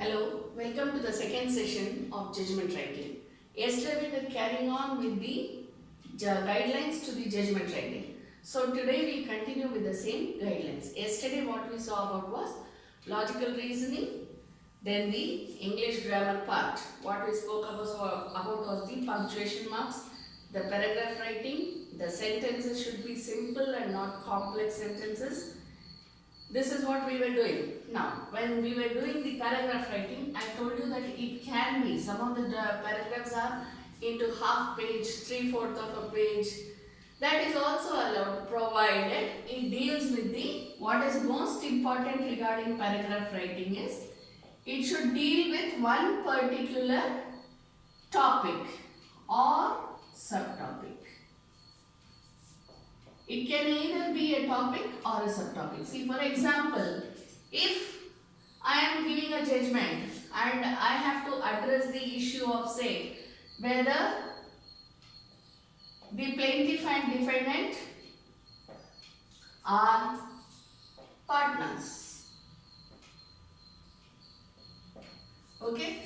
Hello, welcome to the second session of judgment writing. Yesterday we were carrying on with the guidelines to the judgment writing. So today we continue with the same guidelines. Yesterday what we saw about was logical reasoning, then the English grammar part. What we spoke about was the punctuation marks, the paragraph writing, the sentences should be simple and not complex sentences. This is what we were doing. Now, when we were doing the paragraph writing, I told you that it can be, some of the paragraphs are into half page, 3/4 of a page. That is also allowed, provided it deals with the, what is most important regarding paragraph writing is, it should deal with one particular topic or subtopic. It can either be a topic or a subtopic. See, for example, if I am giving a judgment and I have to address the issue of, say, whether the plaintiff and defendant are partners. Okay?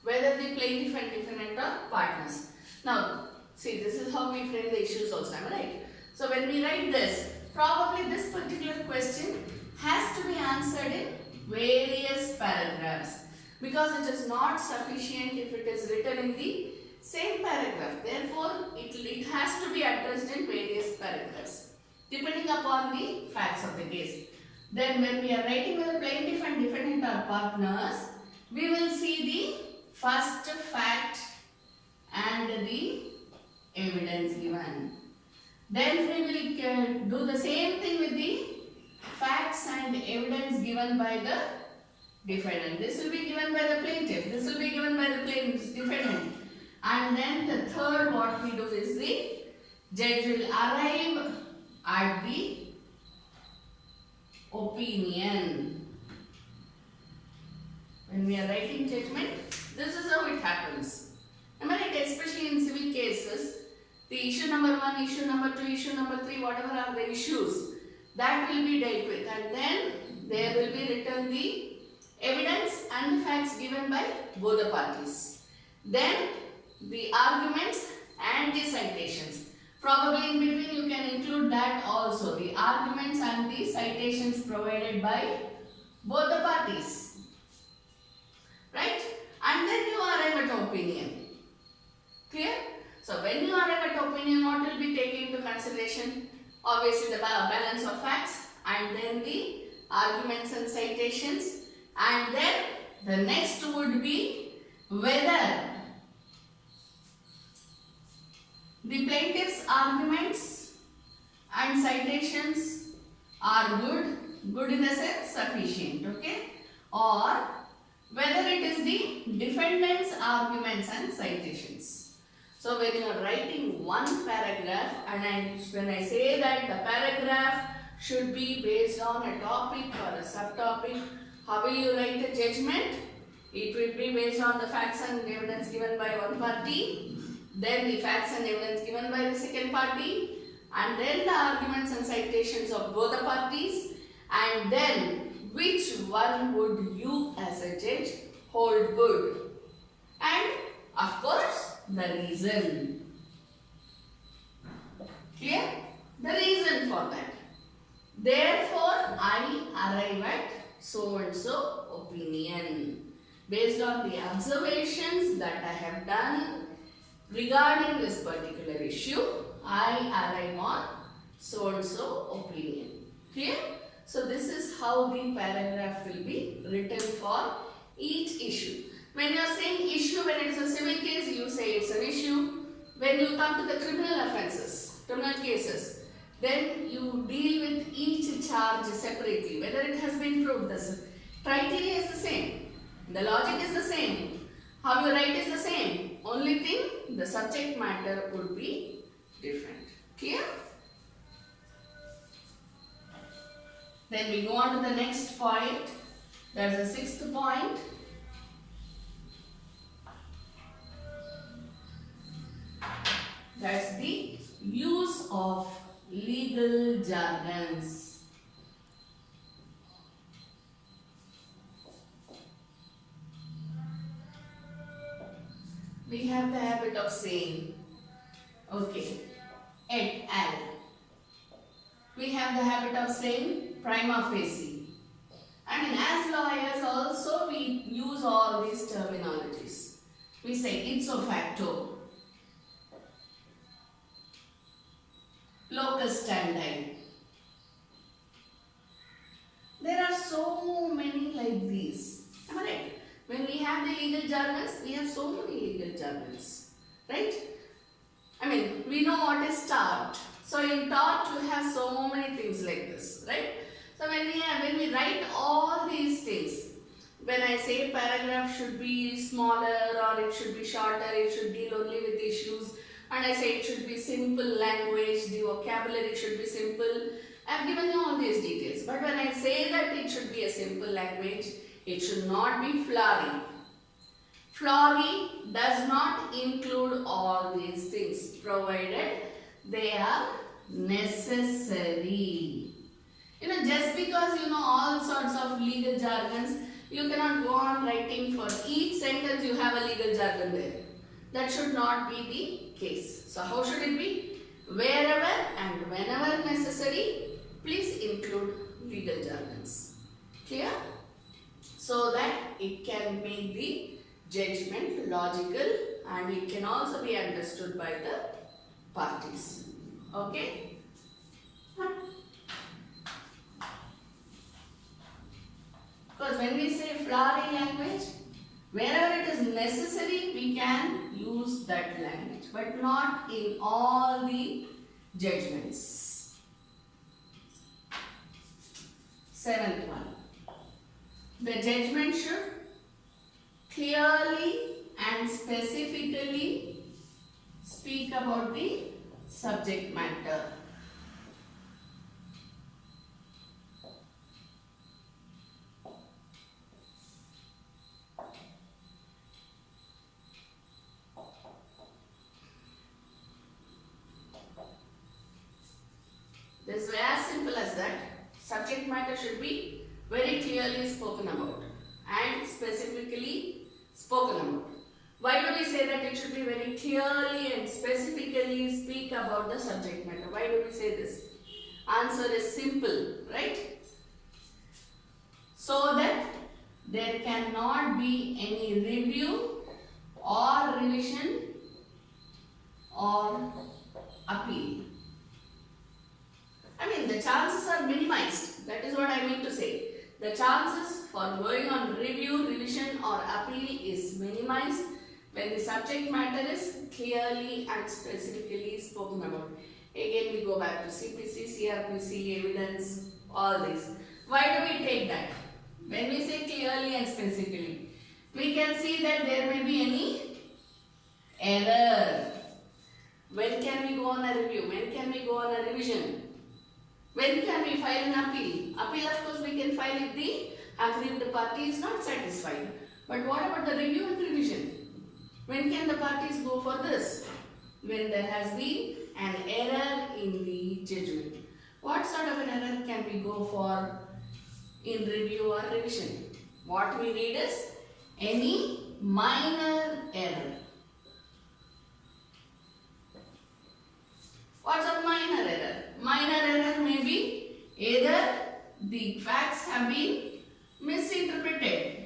Whether the plaintiff and defendant are partners. Now, see, this is how we frame the issues also, am I right? So when we write this, probably this particular question has to be answered in various paragraphs because it is not sufficient if it is written in the same paragraph. Therefore, it has to be addressed in various paragraphs depending upon the facts of the case. Then when we are writing whether plaintiff and defendant are partners, we will see the first fact and the evidence given. Then we will do the same thing with the facts and evidence given by the defendant. This will be given by the plaintiff. This will be given by the plaintiff's defendant. And then the third what we do is the judge will arrive at the opinion. When we are writing judgment, this is how it happens. Am I right? Especially in civil cases, the issue number 1, issue number 2, issue number 3, whatever are the issues, that will be dealt with. And then there will be written the evidence and the facts given by both the parties. Then the arguments and the citations. Probably in between you can include that also. The arguments and the citations provided by both the parties. Right? And then you arrive at opinion. Clear? So when you arrive at opinion, what will be taken into consideration? Obviously the balance of facts and then the arguments and citations, and then the next would be whether the plaintiff's arguments and citations are good in the sense sufficient, okay, or whether it is the defendant's arguments and citations. So when you are writing one paragraph, and when I say that the paragraph should be based on a topic or a subtopic, how will you write a judgment? It will be based on the facts and evidence given by one party, then the facts and evidence given by the second party, and then the arguments and citations of both the parties, and then which one would you as a judge hold good? And of course, the reason. Clear? The reason for that. Therefore, I arrive at so and so opinion. Based on the observations that I have done regarding this particular issue, I arrive on so and so opinion. Clear? So this is how the paragraph will be written for each issue. When you are saying issue, when it is a civil case, you say it's an issue. When you come to the criminal offences, criminal cases, then you deal with each charge separately. Whether it has been proved, the criteria is the same. The logic is the same. How you write is the same. Only thing, the subject matter would be different. Clear? Then we go on to the next point. There's a sixth point. That's the use of legal jargons. we have the habit of saying, okay, et al. We have the habit of saying prima facie. I mean, as lawyers also we use all these terminologies. We say ipso facto, locus standi. There are so many like these. Am I right? When we have the legal jargons, we have so many legal jargons. Right? I mean, we know what is tort. So in tort you have so many things like this. Right? So when we write all these things, when I say paragraph should be smaller or it should be shorter, it should deal only with issues, and I say it should be simple language, the vocabulary should be simple. I have given you all these details. But when I say that it should be a simple language, it should not be flowery. Flowery does not include all these things, provided they are necessary. Just because you know all sorts of legal jargons, you cannot go on writing for each sentence you have a legal jargon there. That should not be the case. So how should it be? Wherever and whenever necessary, please include legal jargons. Clear? So that it can make the judgment logical and it can also be understood by the parties. Okay? Because when we say flowery language, wherever it is necessary, we can use that language, but not in all the judgments. 7th one. The judgment should clearly and specifically speak about the subject matter. This is as simple as that. Subject matter should be very clearly spoken about and specifically spoken about. Why do we say that it should be very clearly and specifically speak about the subject matter? Why do we say this? Answer is simple, right? So that there cannot be any review or revision or appeal. I mean, the chances are minimized. That is what I mean to say. The chances for going on review, revision or appeal is minimized when the subject matter is clearly and specifically spoken about. Again, we go back to CPC, CRPC, evidence, all this. Why do we take that? When we say clearly and specifically, we can see that there may be any error. When can we go on a review? When can we go on a revision? When can we file an appeal? Appeal, of course, we can file if the aggrieved party is not satisfied. But what about the review and revision? When can the parties go for this? When there has been an error in the judgment. What sort of an error can we go for in review or revision? What we need is any minor error. What's a minor error? Minor error may be either the facts have been misinterpreted,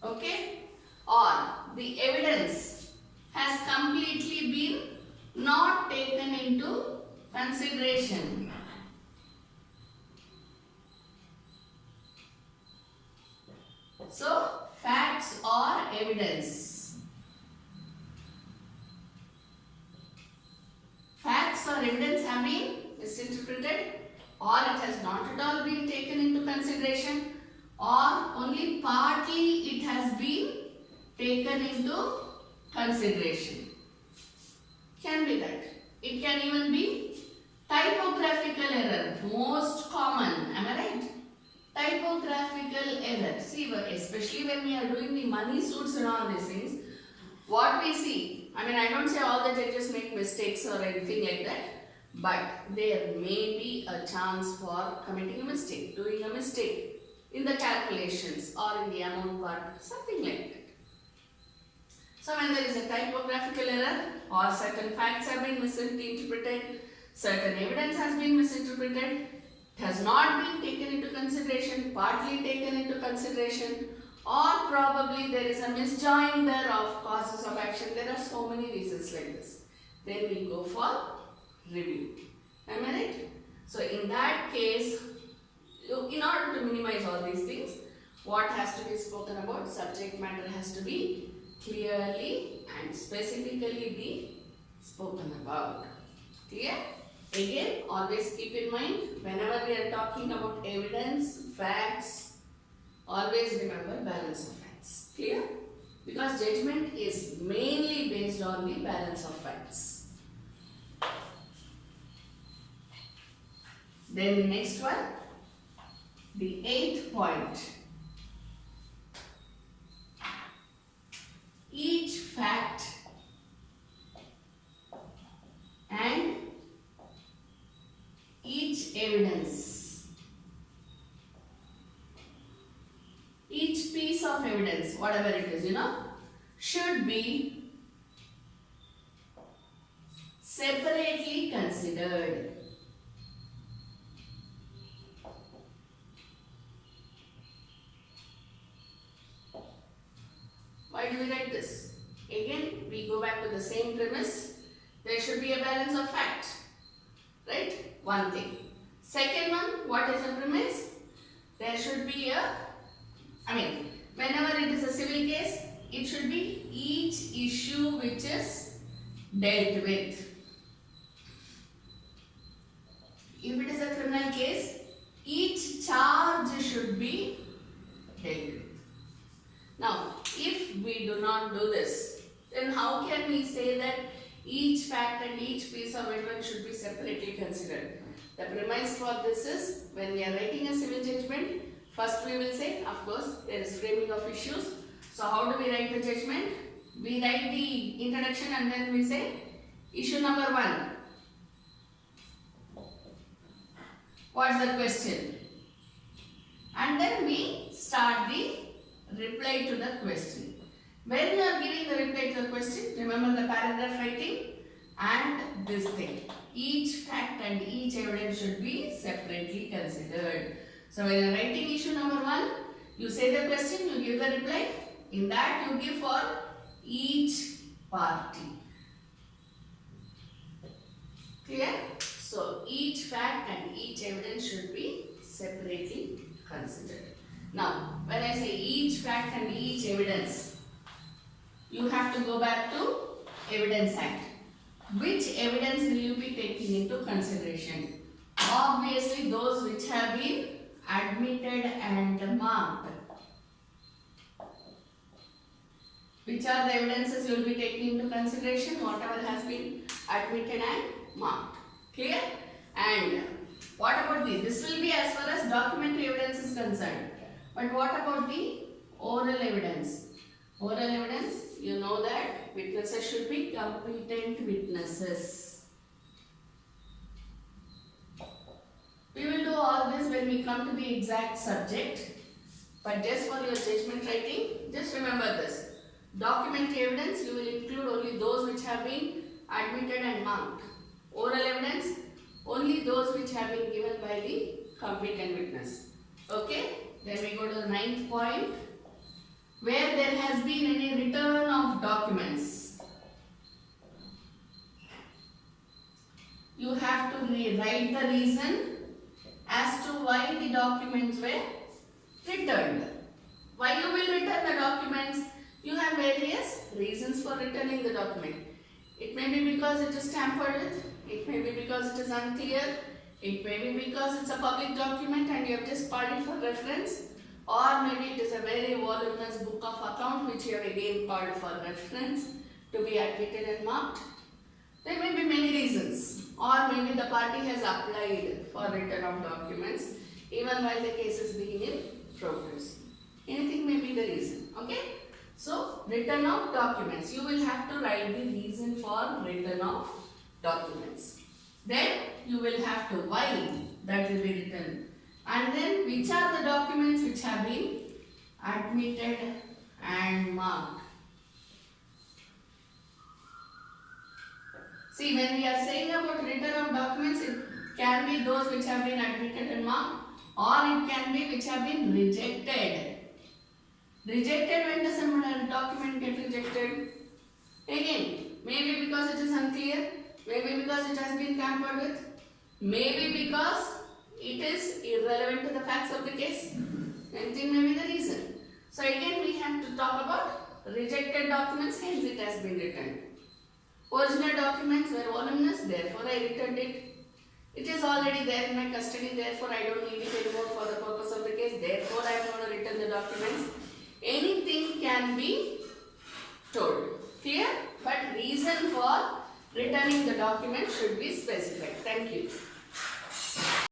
okay, or the evidence has completely been not taken into consideration. So, facts or evidence. Facts or evidence have been misinterpreted, or it has not at all been taken into consideration, or only partly it has been taken into consideration. Can be that. It can even be typographical error, most common, am I right? Typographical error. See, especially when we are doing the money suits and all these things, what we see, I mean, I don't say all the judges make mistakes or anything like that, but there may be a chance for committing a mistake, doing a mistake in the calculations or in the amount part, something like that. So when there is a typographical error or certain facts have been misinterpreted, certain evidence has been misinterpreted, it has not been taken into consideration, partly taken into consideration, or probably there is a misjoinder of causes of action. There are so many reasons like this. Then we go for review. Am I right? So in that case, in order to minimize all these things, what has to be spoken about? Subject matter has to be clearly and specifically be spoken about. Clear? Again, always keep in mind, whenever we are talking about evidence, facts, always remember balance of facts. Clear? Because judgment is mainly based on the balance of facts. Then the next one, the 8th point. Each fact and each evidence, each piece of evidence, whatever it is, should be separately considered. Why do we write this? Again, we go back to the same premise. There should be a balance of fact. Right? One thing. Second one, what is the premise? There should be whenever it is a civil case, it should be each issue which is dealt with. If it is a criminal case, each charge should be dealt with. Now, if we do not do this, then how can we say that each fact and each piece of evidence should be separately considered? The premise for this is, when we are writing a civil judgment, first we will say, of course, there is framing of issues. So how do we write the judgment? We write the introduction and then we say, issue number 1. What's the question? And then we start the reply to the question. When you are giving the reply to the question, remember the paragraph writing and this thing. Each fact and each evidence should be separately considered. So when you are writing issue number 1, you say the question, you give the reply. In that you give for each party. Clear? So each fact and each evidence should be separately considered. Now, when I say each fact and each evidence, you have to go back to Evidence Act. Which evidence will you be taking into consideration? Obviously, those which have been admitted and marked. Which are the evidences you will be taking into consideration? Whatever has been admitted and marked. Clear? And what about this will be as far as documentary evidence is concerned. But what about the oral evidence? Oral evidence, you know that witnesses should be competent witnesses. We will do all this when we come to the exact subject. But just for your judgment writing, just remember this. Documentary evidence, you will include only those which have been admitted and marked. Oral evidence, only those which have been given by the competent witness. Okay? Then we go to the 9th point. Where there has been any return of documents, you have to write the reason as to why the documents were returned. Why you will return the documents? You have various reasons for returning the document. It may be because it is tampered with. It may be because it is unclear. It may be because it's a public document and you have just passed it for reference. Or maybe it is a very voluminous book of account which you have again called for reference to be admitted and marked. There may be many reasons. Or maybe the party has applied for return of documents even while the case is being in progress. Anything may be the reason. Okay? So, return of documents. You will have to write the reason for return of documents. Then you will have to why that will be written. And then which are the documents which have been admitted and marked. See, when we are saying about return of documents, it can be those which have been admitted and marked, or it can be which have been rejected. Rejected, when does a document get rejected? Again, maybe because it is unclear, maybe because it has been tampered with, maybe because it is irrelevant to the facts of the case. Anything may be the reason. So again we have to talk about rejected documents, hence it has been returned. Original documents were voluminous, therefore I returned it. It is already there in my custody, therefore I don't need it anymore for the purpose of the case, therefore I am going to return the documents. Anything can be told. Clear? But reason for returning the document should be specified. Thank you.